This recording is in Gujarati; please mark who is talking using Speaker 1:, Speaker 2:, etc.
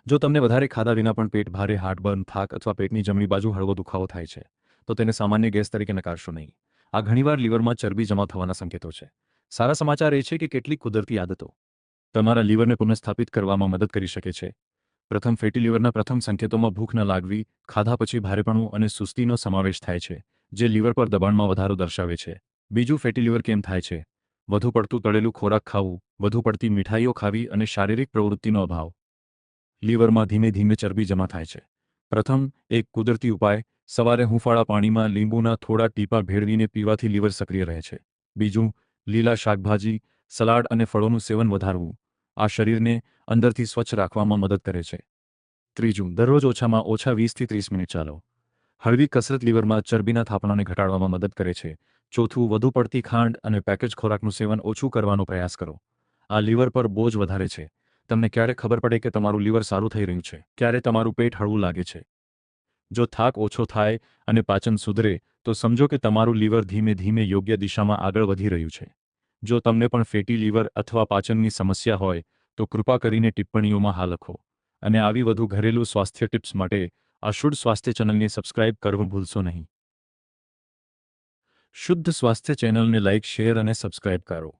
Speaker 1: જો તમને વધારે ખાધા વિના પણ પેટ ભારે, હાર્ટબર્ન, થાક અથવા પેટની જમણી બાજુ હળવો દુખાવો થાય છે, તો તેને સામાન્ય ગેસ તરીકે નકારશો નહીં. આ ઘણીવાર લીવરમાં ચરબી જમા થવાના સંકેતો છે. સારા સમાચાર એ છે કે કેટલીક કુદરતી આદતો તમારા લીવરને પુનઃસ્થાપિત કરવામાં મદદ કરી શકે છે. પ્રથમ, ફેટી લીવરના પ્રથમ સંકેતોમાં ભૂખ ન લાગવી, ખાધા પછી ભારેપણું અને સુસ્તીનો સમાવેશ થાય છે, જે લીવર પર દબાણમાં વધારો દર્શાવે છે. બીજું, ફેટી લીવર કેમ થાય છે? વધુ પડતું તળેલું ખોરાક ખાવું, વધુ પડતી મીઠાઈઓ ખાવી અને શારીરિક પ્રવૃત્તિનો અભાવ. લીવરમાં ધીમે ધીમે ચરબી જમા થાય છે. પ્રથમ, એક કુદરતી ઉપાય: સવારે હૂંફાળા પાણીમાં લીંબુના થોડા ટીપાં ભેળવીને પીવાથી લીવર સક્રિય રહે છે. બીજું, લીલા શાકભાજી, સલાડ અને ફળોનું સેવન વધારવું. આ શરીરને અંદરથી સ્વચ્છ રાખવામાં મદદ કરે છે. ત્રીજું, દરરોજ ઓછામાં ઓછા 20 થી 30 મિનિટ ચાલો. હળવી કસરત લીવરમાં ચરબીના થાપણાને ઘટાડવામાં મદદ કરે છે. ચોથું, વધુ પડતી ખાંડ અને પેકેજ ખોરાકનું સેવન ઓછું કરવાનો પ્રયાસ કરો. આ લીવર પર બોજ વધારે છે. તમને ક્યારે ખબર પડે કે તમારું લીવર સારું થઈ રહ્યું છે? ક્યારે તમારું પેટ હળવું લાગે છે? જો થાક ઓછો થાય અને પાચન સુધરે, તો સમજો કે તમારું લીવર ધીમે ધીમે યોગ્ય દિશામાં આગળ વધી રહ્યું છે. જો તમને પણ ફેટી લીવર અથવા પાચનની સમસ્યા હોય, તો કૃપા કરીને ટિપ્પણીઓમાં હા લખો. અને આવી વધુ ઘરેલું સ્વાસ્થ્ય ટિપ્સ માટે આ શુદ્ધ સ્વાસ્થ્ય ચેનલને સબસ્ક્રાઇબ કરવું ભૂલશો નહીં. શુદ્ધ સ્વાસ્થ્ય ચેનલને લાઇક, શેર અને સબસ્ક્રાઇબ કરો.